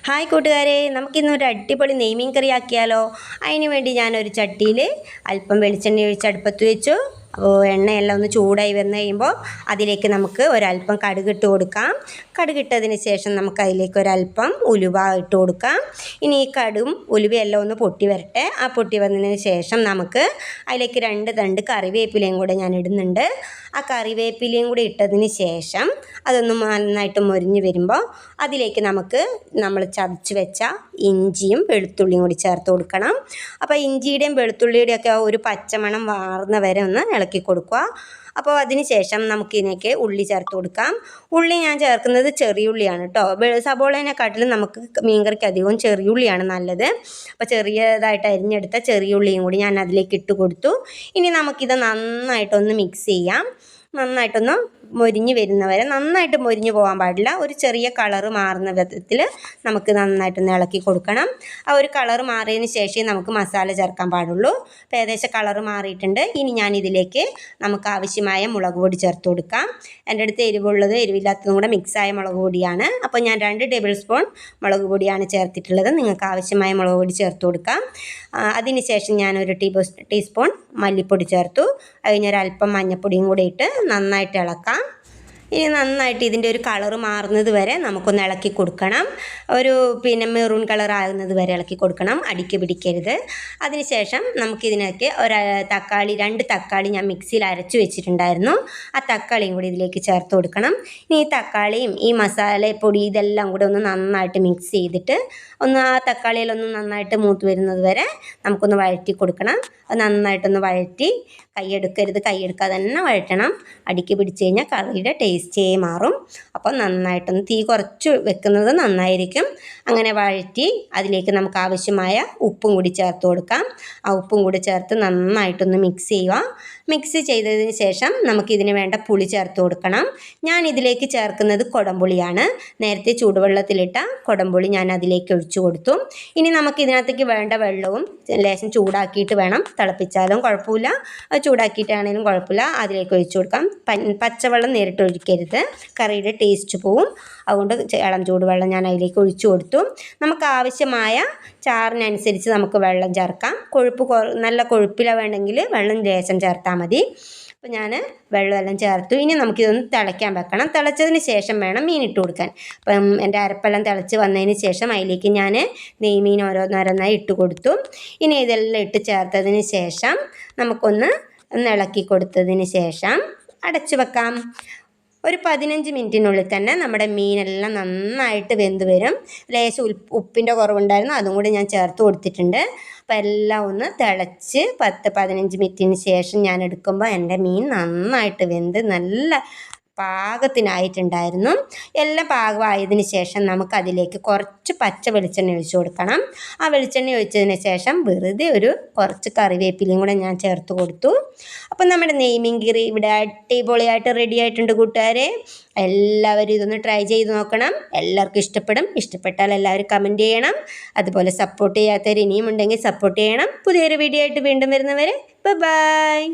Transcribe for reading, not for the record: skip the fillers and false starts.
Hi കൂട്ടുകാരെ, നമുക്കിന്നൊരു അടിപൊളി നെയ്മീൻ കറി ആക്കിയാലോ. അതിന് വേണ്ടി ഞാനൊരു ചട്ടിയിൽ അല്പം വെളിച്ചെണ്ണ ഒഴിച്ച് അടുപ്പത്ത് വെച്ചു. അപ്പോൾ എണ്ണയെല്ലാം ഒന്ന് ചൂടായി വന്നു കഴിയുമ്പോൾ അതിലേക്ക് നമുക്ക് ഒരല്പം കടുകിട്ട് കൊടുക്കാം. കടുകിട്ടതിന് ശേഷം നമുക്ക് അതിലേക്ക് ഒരല്പം ഉലുവ ഇട്ട് കൊടുക്കാം. ഇനി ഈ കടും ഉലുവയെല്ലാം ഒന്ന് പൊട്ടി വരട്ടെ. ആ പൊട്ടി വന്നതിന് ശേഷം നമുക്ക് അതിലേക്ക് 2 തണ്ട് കറിവേപ്പിലയും കൂടെ ഞാൻ ഇടുന്നുണ്ട്. ആ കറിവേപ്പിലയും കൂടി ഇട്ടതിന് ശേഷം അതൊന്ന് നന്നായിട്ട് മൊരിഞ്ഞ് വരുമ്പോൾ അതിലേക്ക് നമ്മൾ ചതച്ച് വെച്ച ഇഞ്ചിയും വെളുത്തുള്ളിയും കൂടി ചേർത്ത് കൊടുക്കണം. അപ്പോൾ ഇഞ്ചിയുടെയും വെളുത്തുള്ളിയുടെയും ഒക്കെ ഒരു പച്ചമണം മാറുന്ന വരെ ഒന്ന് ഇളക്കി കൊടുക്കുക. അപ്പോൾ അതിന് ശേഷം നമുക്കിതിനേക്ക് ഉള്ളി ചേർത്ത് കൊടുക്കാം. ഉള്ളി ഞാൻ ചേർക്കുന്നത് ചെറിയുള്ളിയാണ് കേട്ടോ. സബോളേനെക്കാട്ടിലും നമുക്ക് മീൻകറിക്ക് അധികവും ചെറിയുള്ളിയാണ് നല്ലത്. അപ്പോൾ ചെറിയതായിട്ട് അരിഞ്ഞെടുത്ത ചെറിയുള്ളിയും കൂടി ഞാൻ അതിലേക്ക് ഇട്ട് കൊടുത്തു. ഇനി നമുക്കിത് നന്നായിട്ടൊന്ന് മിക്സ് ചെയ്യാം. നന്നായിട്ടൊന്ന് മൊരിഞ്ഞ് വരുന്നവരെ, നന്നായിട്ട് മൊരിഞ്ഞ് പോകാൻ പാടില്ല, ഒരു ചെറിയ കളറ് മാറുന്ന വിധത്തിൽ നമുക്ക് നന്നായിട്ടൊന്ന് ഇളക്കി കൊടുക്കണം. ആ ഒരു കളറ് മാറിയതിന് ശേഷമേ നമുക്ക് മസാല ചേർക്കാൻ പാടുള്ളൂ. അപ്പോൾ ഏകദേശം കളറ് മാറിയിട്ടുണ്ട്. ഇനി ഞാനിതിലേക്ക് നമുക്ക് ആവശ്യമായ മുളക് പൊടി ചേർത്ത് കൊടുക്കാം. എൻ്റെ അടുത്ത് എരിവുള്ളത് എരിവില്ലാത്തതും കൂടെ മിക്സായ മുളക് പൊടിയാണ്. അപ്പോൾ ഞാൻ 2 ടേബിൾ സ്പൂൺ മുളക് പൊടിയാണ് ചേർത്തിട്ടുള്ളത്. നിങ്ങൾക്ക് ആവശ്യമായ മുളക് പൊടി ചേർത്ത് കൊടുക്കാം. അതിന് ശേഷം ഞാനൊരു ടീസ്പൂൺ മല്ലിപ്പൊടി ചേർത്തു. അതിനൊരല്പം മഞ്ഞൾപ്പൊടിയും കൂടി ഇട്ട് നന്നായിട്ട് ഇളക്കാം. ഇനി നന്നായിട്ട് ഇതിൻ്റെ ഒരു കളറ് മാറുന്നത് വരെ നമുക്കൊന്ന് ഇളക്കി കൊടുക്കണം. ഒരു മെറൂൺ കളർ ആകുന്നത് വരെ ഇളക്കി കൊടുക്കണം, അടിക്ക് പിടിക്കരുത്. അതിനുശേഷം നമുക്കിതിനൊക്കെ 2 തക്കാളി ഞാൻ മിക്സിയിൽ അരച്ച് വെച്ചിട്ടുണ്ടായിരുന്നു. ആ തക്കാളിയും കൂടി ഇതിലേക്ക് ചേർത്ത് കൊടുക്കണം. ഇനി ഈ തക്കാളിയും ഈ മസാലപ്പൊടി ഇതെല്ലാം കൂടി ഒന്ന് നന്നായിട്ട് മിക്സ് ചെയ്തിട്ട് ആ തക്കാളിയിലൊന്ന് നന്നായിട്ട് മൂത്ത് വരുന്നത് വരെ നമുക്കൊന്ന് വഴറ്റി കൊടുക്കണം. അത് നന്നായിട്ടൊന്ന് വഴറ്റി കൈയെടുക്കാതെ തന്നെ വഴറ്റണം. അടിക്ക് പിടിച്ച് കഴിഞ്ഞാൽ കറിയുടെ ടേസ്റ്റേ മാറും. അപ്പോൾ നന്നായിട്ടൊന്ന് തീ കുറച്ച് വെക്കുന്നത് നന്നായിരിക്കും. അങ്ങനെ വഴറ്റി അതിലേക്ക് നമുക്ക് ആവശ്യമായ ഉപ്പും കൂടി ചേർത്ത് കൊടുക്കാം. ആ ഉപ്പും കൂടി ചേർത്ത് നന്നായിട്ടൊന്ന് മിക്സ് ചെയ്യുക. മിക്സ് ചെയ്തതിന് ശേഷം നമുക്കിതിന് വേണ്ട പുളി ചേർത്ത് കൊടുക്കണം. ഞാൻ ഇതിലേക്ക് ചേർക്കുന്നത് കുടംപുളിയാണ്. നേരത്തെ ചൂടുവെള്ളത്തിലിട്ട കുടംപുളി ഞാൻ അതിലേക്ക് ഒഴിച്ചു കൊടുത്തു. ഇനി നമുക്കിതിനകത്തേക്ക് വേണ്ട വെള്ളവും ലേശം ചൂടാക്കിയിട്ട് വേണം, തിളപ്പിച്ചാലും കുഴപ്പമില്ല, ചൂടാക്കിയിട്ടാണെങ്കിലും കുഴപ്പമില്ല, അതിലേക്ക് ഒഴിച്ചു കൊടുക്കാം. പച്ചവെള്ളം നേരിട്ട് ഒഴിക്കരുത്, കറിയുടെ ടേസ്റ്റ് പോവും. അതുകൊണ്ട് ഇളം ചൂടുവെള്ളം ഞാൻ അതിലേക്ക് ഒഴിച്ചു കൊടുത്തു. നമുക്ക് ആവശ്യമായ ചാറിനനുസരിച്ച് നമുക്ക് വെള്ളം ചേർക്കാം. നല്ല കൊഴുപ്പില വേണമെങ്കിൽ വെള്ളം ലേശം ചേർത്താൽ മതി. അപ്പോൾ ഞാൻ വെള്ളമെല്ലാം ചേർത്തു. ഇനി നമുക്കിതൊന്ന് തിളയ്ക്കാൻ വെക്കണം. തിളച്ചതിന് ശേഷം വേണം മീൻ ഇട്ട് കൊടുക്കാൻ. അപ്പം എൻ്റെ അരപ്പെല്ലാം തിളച്ച് വന്നതിന് ശേഷം അതിലേക്ക് ഞാൻ നെയ്മീൻ ഓരോന്നോരോന്നായി ഇട്ട് കൊടുത്തു. ഇനി ഇതെല്ലാം ഇട്ട് ചേർത്തതിന് ശേഷം നമുക്കൊന്ന് ഇളക്കി കൊടുത്തതിന് ശേഷം അടച്ചു വെക്കാം. ഒരു 15 മിനിറ്റിനുള്ളിൽ തന്നെ നമ്മുടെ മീനെല്ലാം നന്നായിട്ട് വെന്ത് വരും. ലേശം ഉപ്പിൻ്റെ കുറവുണ്ടായിരുന്നു, അതും കൂടി ഞാൻ ചേർത്ത് കൊടുത്തിട്ടുണ്ട്. അപ്പോൾ എല്ലാം ഒന്ന് തിളച്ച് 10-15 മിനിറ്റിന് ശേഷം ഞാൻ എടുക്കുമ്പോൾ എൻ്റെ മീൻ നന്നായിട്ട് വെന്ത് നല്ല പാകത്തിനായിട്ടുണ്ടായിരുന്നു. എല്ലാം പാകമായതിന് ശേഷം നമുക്കതിലേക്ക് കുറച്ച് പച്ച വെളിച്ചെണ്ണ ഒഴിച്ച് കൊടുക്കണം. ആ വെളിച്ചെണ്ണ ഒഴിച്ചതിന് ശേഷം വെറുതെ കുറച്ച് കറിവേപ്പിലയും കൂടെ ഞാൻ ചേർത്ത് കൊടുത്തു. അപ്പം നമ്മുടെ നെയ്മീൻ കറി ഇവിടെ അടിപൊളിയായിട്ട് റെഡി ആയിട്ടുണ്ട് കൂട്ടുകാരെ. എല്ലാവരും ഇതൊന്ന് ട്രൈ ചെയ്ത് നോക്കണം. എല്ലാവർക്കും ഇഷ്ടപ്പെടും. ഇഷ്ടപ്പെട്ടാൽ എല്ലാവരും കമൻറ്റ് ചെയ്യണം. അതുപോലെ സപ്പോർട്ട് ചെയ്യാത്തവർ ഇനിയും ഉണ്ടെങ്കിൽ സപ്പോർട്ട് ചെയ്യണം. പുതിയൊരു വീഡിയോ ആയിട്ട് വീണ്ടും വരുന്നവരെ ബൈ.